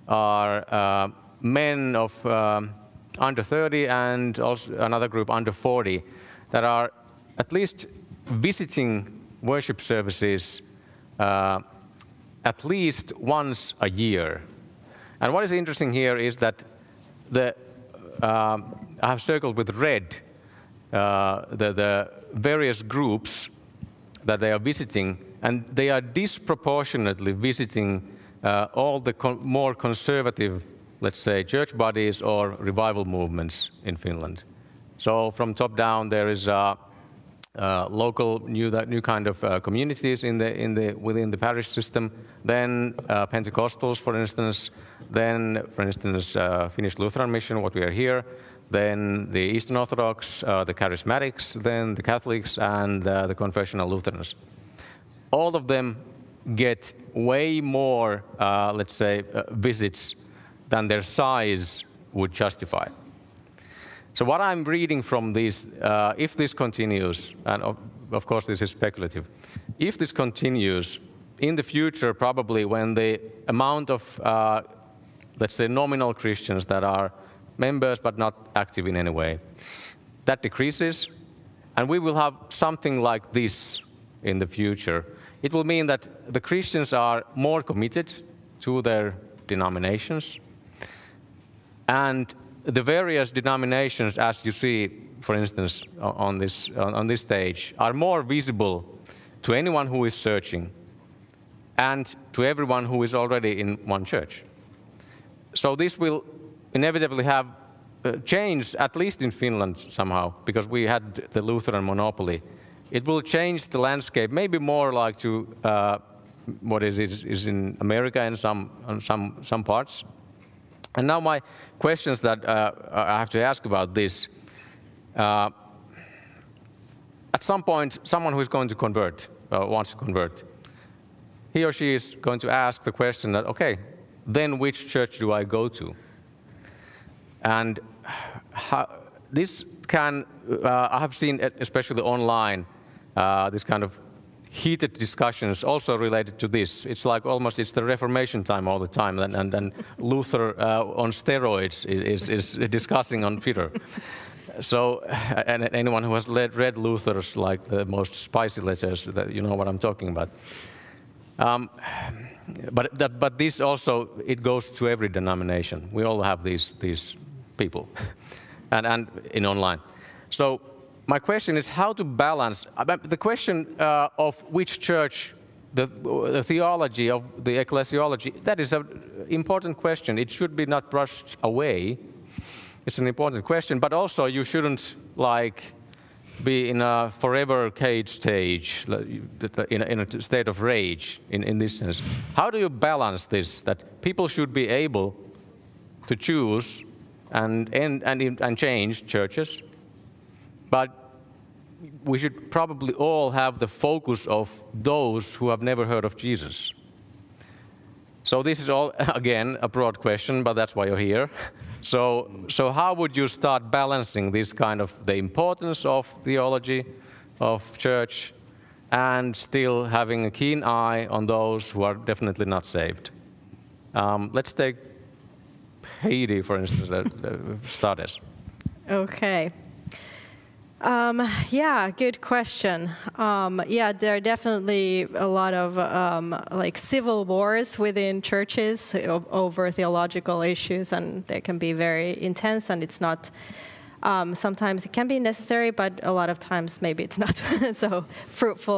are men of under 30 and also another group under 40 that are at least visiting worship services at least once a year. And what is interesting here is that I have circled with red the various groups that they are visiting, and they are disproportionately visiting all the more conservative, let's say, church bodies or revival movements in Finland. So from top down, there is local new kind of communities within the parish system. Then Pentecostals, for instance. Then, for instance, Finnish Lutheran Mission, what we are here. Then the Eastern Orthodox, the Charismatics, then the Catholics, and the Confessional Lutherans. All of them get way more, let's say, visits than their size would justify. So what I'm reading from this, if this continues, and of course this is speculative, if this continues in the future, probably when the amount of, let's say, nominal Christians that are members but not active in any way, that decreases, and we will have something like this in the future. It will mean that the Christians are more committed to their denominations, and the various denominations, as you see, for instance, on this stage, are more visible to anyone who is searching and to everyone who is already in one church. So this will inevitably have changed, at least in Finland somehow, because we had the Lutheran monopoly. It will change the landscape, maybe more like to what is in America and some parts. And now my questions that I have to ask about this. At some point, someone who is going to convert, wants to convert, he or she is going to ask the question that, okay, then which church do I go to? And this can, I have seen, especially online, this kind of heated discussions also related to this. It's like almost, it's the Reformation time all the time, and Luther on steroids is discussing on Twitter. So, and anyone who has read Luther's, like the most spicy letters, that you know what I'm talking about. But this also, it goes to every denomination. We all have these people, and in online. So my question is how to balance the question of which church the theology of the ecclesiology, that is an important question. It should be not brushed away. It's an important question, but also you shouldn't like be in a forever cage stage, in a state of rage in this sense. How do you balance this, that people should be able to choose and change churches, but we should probably all have the focus of those who have never heard of Jesus? So this is all, again, a broad question, but that's why you're here. So how would you start balancing this kind of the importance of theology, of church, and still having a keen eye on those who are definitely not saved? Let's take Heidi, for instance, start us. Okay. Yeah, good question. Yeah, there are definitely a lot of like civil wars within churches over theological issues, and they can be very intense, and it's not, sometimes it can be necessary, but a lot of times maybe it's not so fruitful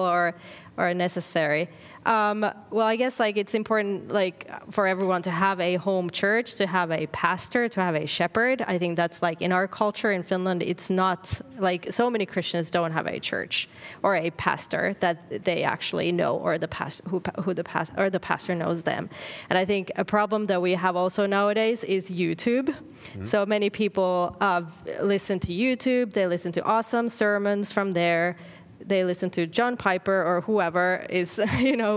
or necessary. Well, I guess like it's important like for everyone to have a home church, to have a pastor, to have a shepherd. I think that's like in our culture in Finland, it's not like so many Christians don't have a church or a pastor that they actually know, or the the pastor knows them. And I think a problem that we have also nowadays is YouTube. Mm-hmm. So many people listen to YouTube, they listen to awesome sermons from there. They listen to John Piper or whoever is,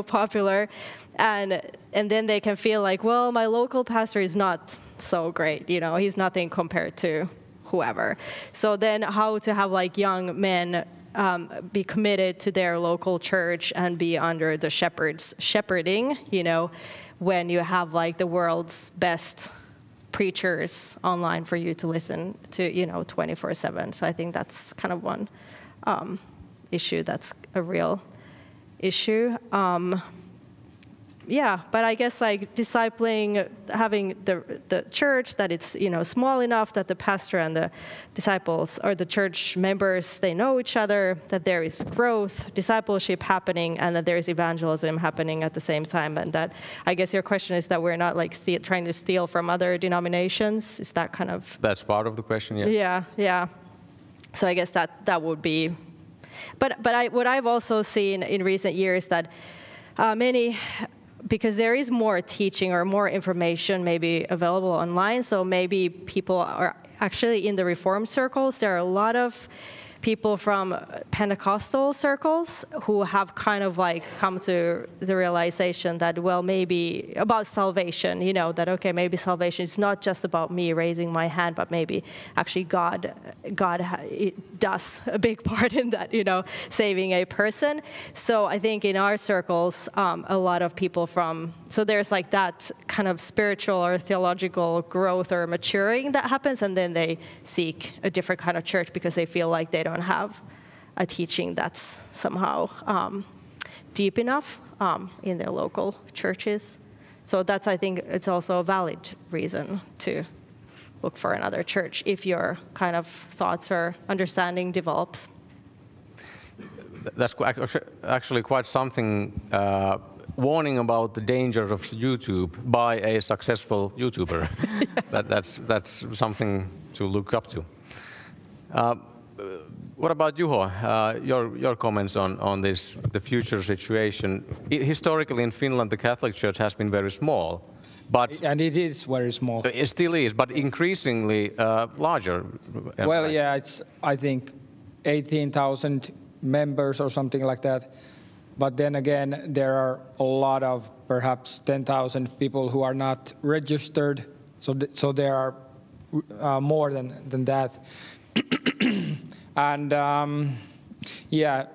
popular, and then they can feel like, well, my local pastor is not so great, he's nothing compared to whoever. So then how to have like young men be committed to their local church and be under the shepherd's shepherding, when you have like the world's best preachers online for you to listen to, 24/7. So I think that's kind of one issue that's a real issue. Yeah, but I guess like discipling, having the church that it's small enough that the pastor and the disciples or the church members, they know each other, that there is growth, discipleship happening, and that there is evangelism happening at the same time. And that, I guess your question is that we're not like trying to steal from other denominations. Is that kind of? That's part of the question. Yeah. Yeah. So I guess that would be. But what I've also seen in recent years that because there is more teaching or more information maybe available online, so maybe people are actually in the Reformed circles, there are a lot of people from Pentecostal circles who have kind of like come to the realization that, well, maybe about salvation, that, okay, maybe salvation is not just about me raising my hand, but maybe actually God does a big part in that, saving a person. So I think in our circles, a lot of people so there's like that kind of spiritual or theological growth or maturing that happens, and then they seek a different kind of church because they feel like they don't have a teaching that's somehow deep enough in their local churches. So that's, I think, it's also a valid reason to look for another church if your kind of thoughts or understanding develops. That's actually quite something, warning about the danger of YouTube by a successful YouTuber. That's something to look up to. What about Juho? Your comments on this, the future situation. Historically in Finland, the Catholic Church has been very small. And it is very small. It still is, but increasingly larger. Well, yeah, it's, I think, 18,000 members or something like that. But then again, there are a lot of perhaps 10,000 people who are not registered. So there are more than that. And yeah,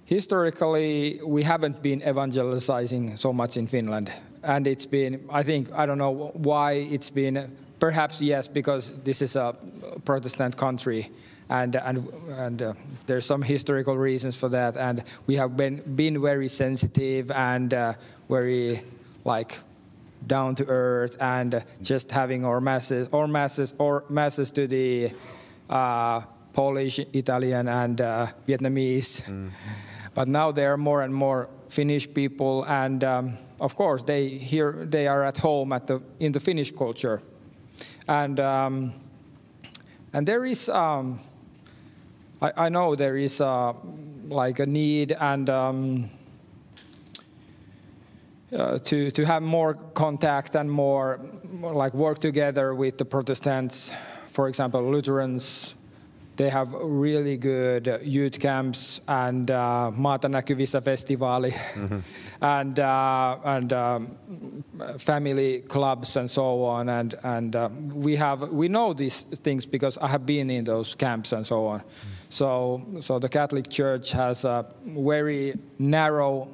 historically, we haven't been evangelizing so much in Finland. And it's been, I don't know why it's been, perhaps yes, because this is a Protestant country. And there's some historical reasons for that. And we have been very sensitive and very like down to earth, and just having our masses to the Polish, Italian, and Vietnamese. Mm. But now there are more and more Finnish people, and of course they are at home in the Finnish culture, and there is I know there is like a need and to have more contact and more like work together with the Protestants. For example, Lutherans, they have really good youth camps and Maata näkyvissä festivaali and family clubs and so on. And we know these things because I have been in those camps and so on. So the Catholic Church has very narrow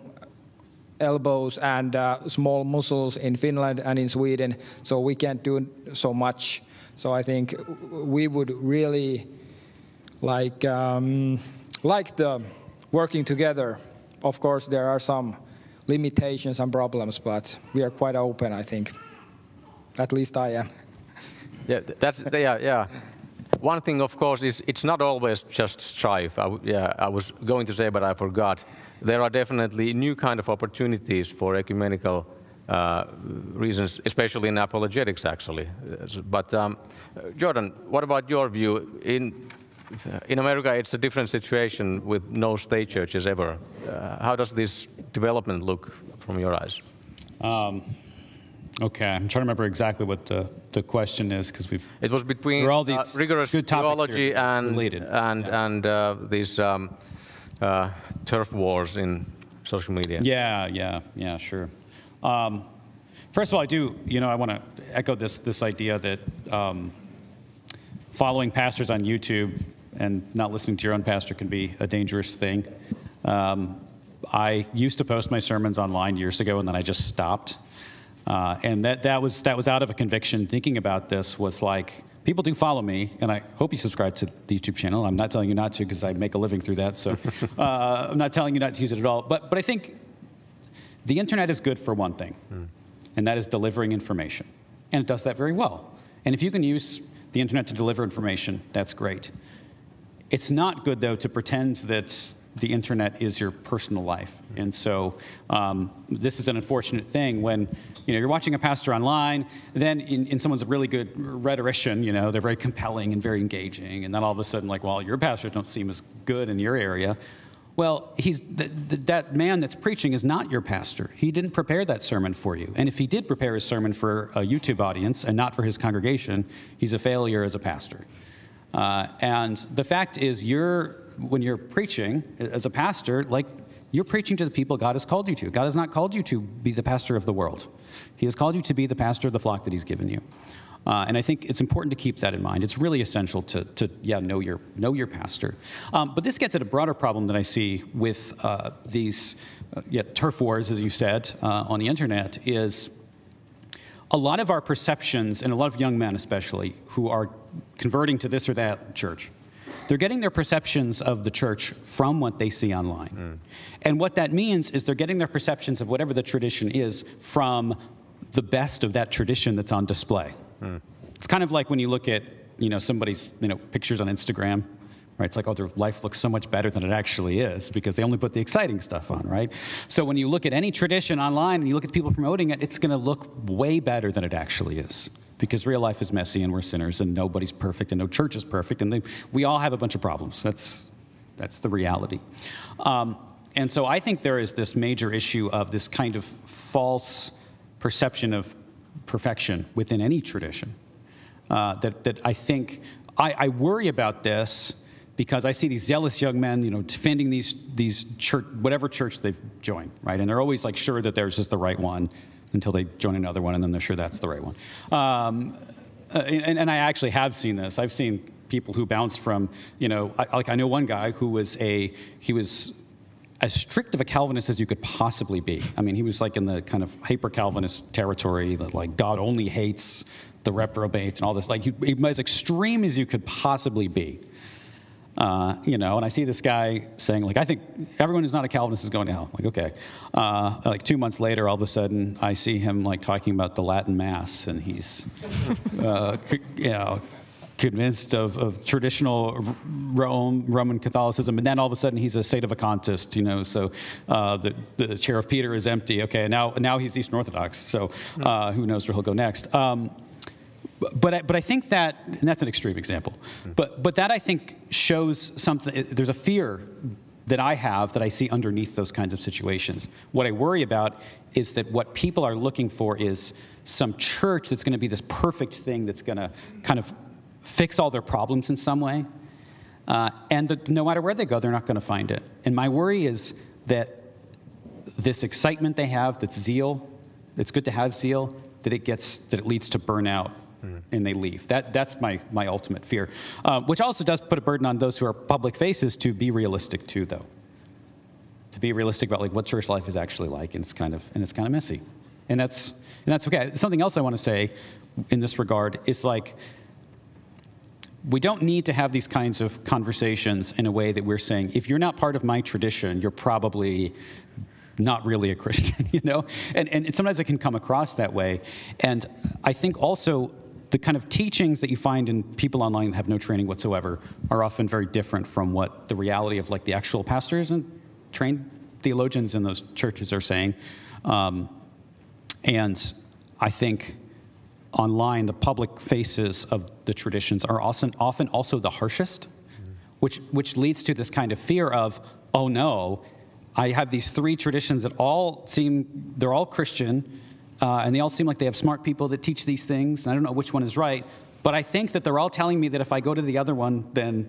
elbows and small muscles in Finland and in Sweden, so we can't do so much. So I think we would really like the working together. Of course, there are some limitations and problems, but we are quite open, I think. At least I am. Yeah, yeah. One thing, of course, is it's not always just strife. I was going to say, but I forgot. There are definitely new kind of opportunities for ecumenical reasons, especially in apologetics, actually. But Jordan, what about your view? In America, it's a different situation with no state churches ever. How does this development look from your eyes? Okay, I'm trying to remember exactly what the question is, because it was between all these rigorous theology and these turf wars in social media. Yeah, sure. First of all, I want to echo this idea that following pastors on YouTube and not listening to your own pastor can be a dangerous thing. I used to post my sermons online years ago, and then I just stopped. And that was out of a conviction. Thinking about this was like, people do follow me, and I hope you subscribe to the YouTube channel. I'm not telling you not to, because I make a living through that. So I'm not telling you not to use it at all. But I think the internet is good for one thing, and that is delivering information. And it does that very well. And if you can use the internet to deliver information, that's great. It's not good, though, to pretend that the internet is your personal life. And so this is an unfortunate thing when you're watching a pastor online, then in someone's a really good rhetorician, they're very compelling and very engaging, and then all of a sudden, like, well, your pastors don't seem as good in your area. Well, that man that's preaching is not your pastor. He didn't prepare that sermon for you. And if he did prepare his sermon for a YouTube audience and not for his congregation, he's a failure as a pastor. And the fact is, when you're preaching as a pastor, like, you're preaching to the people God has called you to. God has not called you to be the pastor of the world. He has called you to be the pastor of the flock that he's given you. And I think it's important to keep that in mind. It's really essential to know your pastor. But this gets at a broader problem that I see with these turf wars, as you said, on the internet, is a lot of our perceptions, and a lot of young men especially, who are converting to this or that church, they're getting their perceptions of the church from what they see online. And what that means is they're getting their perceptions of whatever the tradition is from the best of that tradition that's on display. It's kind of like when you look at somebody's pictures on Instagram, right? It's like, oh, their life looks so much better than it actually is because they only put the exciting stuff on, right? So when you look at any tradition online and you look at people promoting it, it's going to look way better than it actually is. Because real life is messy, and we're sinners, and nobody's perfect, and no church is perfect, and we all have a bunch of problems. That's the reality. And so I think there is this major issue of this kind of false perception of perfection within any tradition. That I think I worry about this because I see these zealous young men, defending these church, whatever church they've joined, right? And they're always like sure that theirs is the right one, until they join another one, and then they're sure that's the right one. And I actually have seen this. I've seen people who bounce from, I know one guy who was as strict of a Calvinist as you could possibly be. I mean, he was like in the kind of hyper-Calvinist territory that like God only hates the reprobates and all this. Like he was as extreme as you could possibly be. And I see this guy saying, like, I think everyone who's not a Calvinist is going to hell. Like, okay. Like 2 months later, all of a sudden, I see him, like, talking about the Latin Mass, and he's, convinced of traditional Roman Catholicism, and then all of a sudden he's a sedevacantist, so the chair of Peter is empty. Okay, now he's Eastern Orthodox, so who knows where he'll go next. But I think that, and that's an extreme example, but that I think shows something. There's a fear that I have that I see underneath those kinds of situations. What I worry about is that what people are looking for is some church that's going to be this perfect thing that's going to kind of fix all their problems in some way. And no matter where they go, they're not going to find it. And my worry is that this excitement they have, that's zeal, it's good to have zeal, that it leads to burnout and they leave. That's my ultimate fear, which also does put a burden on those who are public faces to be realistic too, though. To be realistic about what church life is actually like, and it's kind of messy, and that's okay. Something else I want to say in this regard is we don't need to have these kinds of conversations in a way that we're saying, if you're not part of my tradition, you're probably not really a Christian, And sometimes it can come across that way. And I think also the kind of teachings that you find in people online that have no training whatsoever are often very different from what the reality of the actual pastors and trained theologians in those churches are saying. And I think online, the public faces of the traditions are often also the harshest, which leads to this kind of fear of, oh no, I have these three traditions that they're all Christian, and they all seem like they have smart people that teach these things, and I don't know which one is right, but I think that they're all telling me that if I go to the other one, then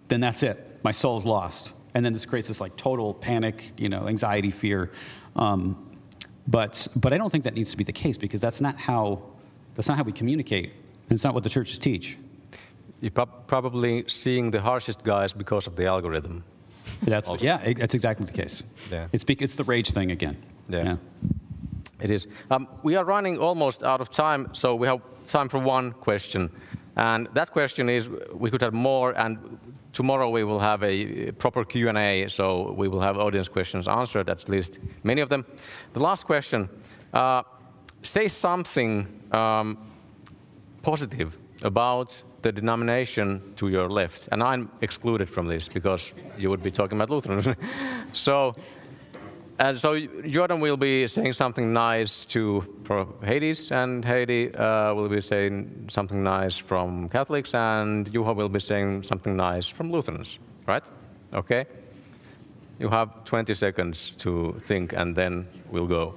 that's it. My soul's lost. And then this creates this total panic, anxiety, fear. But I don't think that needs to be the case, because that's not how we communicate, and it's not what the churches teach. You're probably seeing the harshest guys because of the algorithm. That's exactly the case. Yeah. It's the rage thing again. Yeah. It is. We are running almost out of time, so we have time for one question, and that question is, we could have more, and tomorrow we will have a proper Q&A, so we will have audience questions answered, at least many of them. The last question, say something positive about the denomination to your left, and I'm excluded from this because you would be talking about Lutheran. So Jordan will be saying something nice to Heidi's, and Heidi will be saying something nice from Catholics, and Juho will be saying something nice from Lutherans, right? Okay? You have 20 seconds to think, and then we'll go.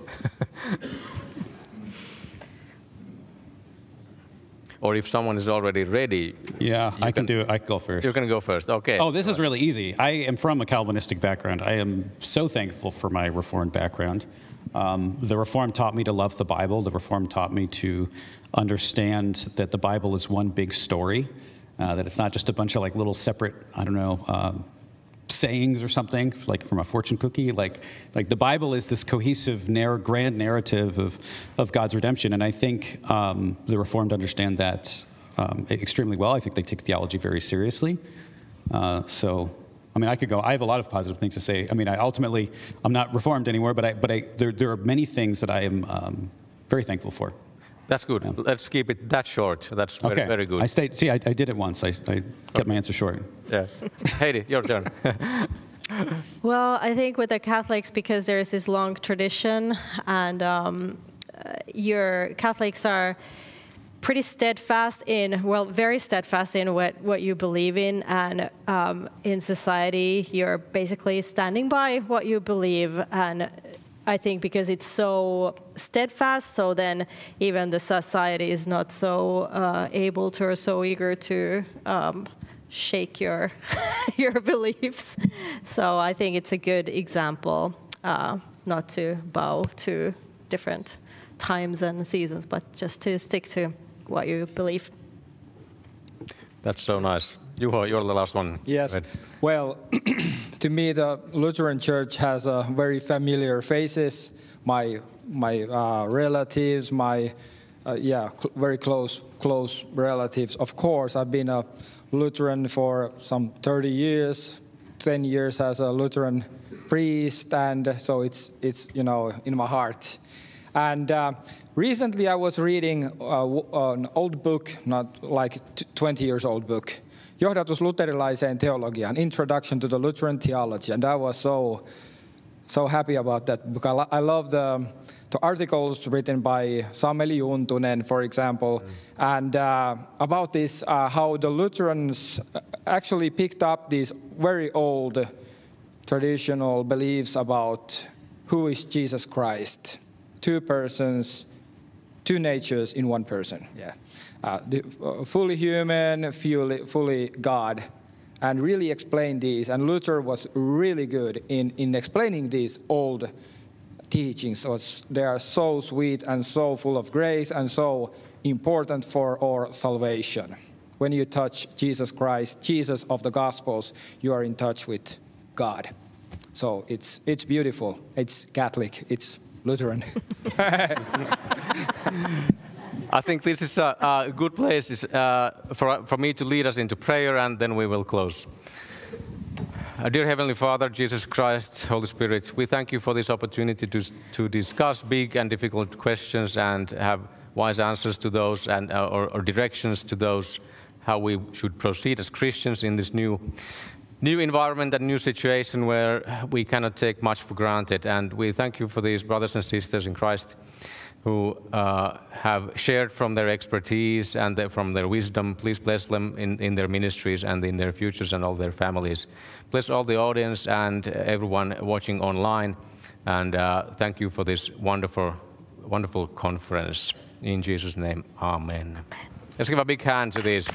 Or if someone is already ready. Yeah, I can do it. I can go first. You can go first, okay. Oh, this is really easy. I am from a Calvinistic background. I am so thankful for my Reformed background. The Reformed taught me to love the Bible. The Reformed taught me to understand that the Bible is one big story, that it's not just a bunch of little separate, sayings or something, from a fortune cookie. Like the Bible is this cohesive, grand narrative of God's redemption, and I think the Reformed understand that extremely well. I think they take theology very seriously. So, I could go. I have a lot of positive things to say. Ultimately, I'm not Reformed anymore, but there are many things that I am very thankful for. That's good. Yeah. Let's keep it that short. That's very good. I did it once. I kept my answer short. Yeah. Heidi, your turn. Well, I think with the Catholics, because there is this long tradition, and your Catholics are pretty steadfast very steadfast in what you believe in, and in society, you're basically standing by what you believe, and I think because it's so steadfast, so then even the society is not so able to or so eager to shake your your beliefs. So I think it's a good example not to bow to different times and seasons, but just to stick to what you believe. That's so nice. Juho, you're the last one. Yes. Right. Well, to me, the Lutheran Church has very familiar faces. My relatives, very close relatives. Of course, I've been a Lutheran for some 30 years, 10 years as a Lutheran priest, and so it's in my heart. And recently I was reading an old book, not like 20 years old book, Johdatus luterilaiseen teologiaan, Introduction to the Lutheran Theology. And I was so happy about that because I love the articles written by Sameli Juntunen, for example, and about this, how the Lutherans actually picked up these very old traditional beliefs about who is Jesus Christ. Two persons, two natures in one person. Yeah, fully human, fully God, and really explain these. And Luther was really good in explaining these old teachings. So they are so sweet and so full of grace and so important for our salvation. When you touch Jesus Christ, Jesus of the Gospels, you are in touch with God. So it's beautiful. It's Catholic. It's Lutheran. I think this is a good place for me to lead us into prayer, and then we will close. Dear Heavenly Father, Jesus Christ, Holy Spirit, we thank you for this opportunity to discuss big and difficult questions and have wise answers to those and or directions to those, how we should proceed as Christians in this new environment and new situation where we cannot take much for granted. And we thank you for these brothers and sisters in Christ who have shared from their expertise and from their wisdom. Please bless them in their ministries and in their futures and all their families. Bless all the audience and everyone watching online. And thank you for this wonderful, wonderful conference. In Jesus' name, amen. Let's give a big hand to these.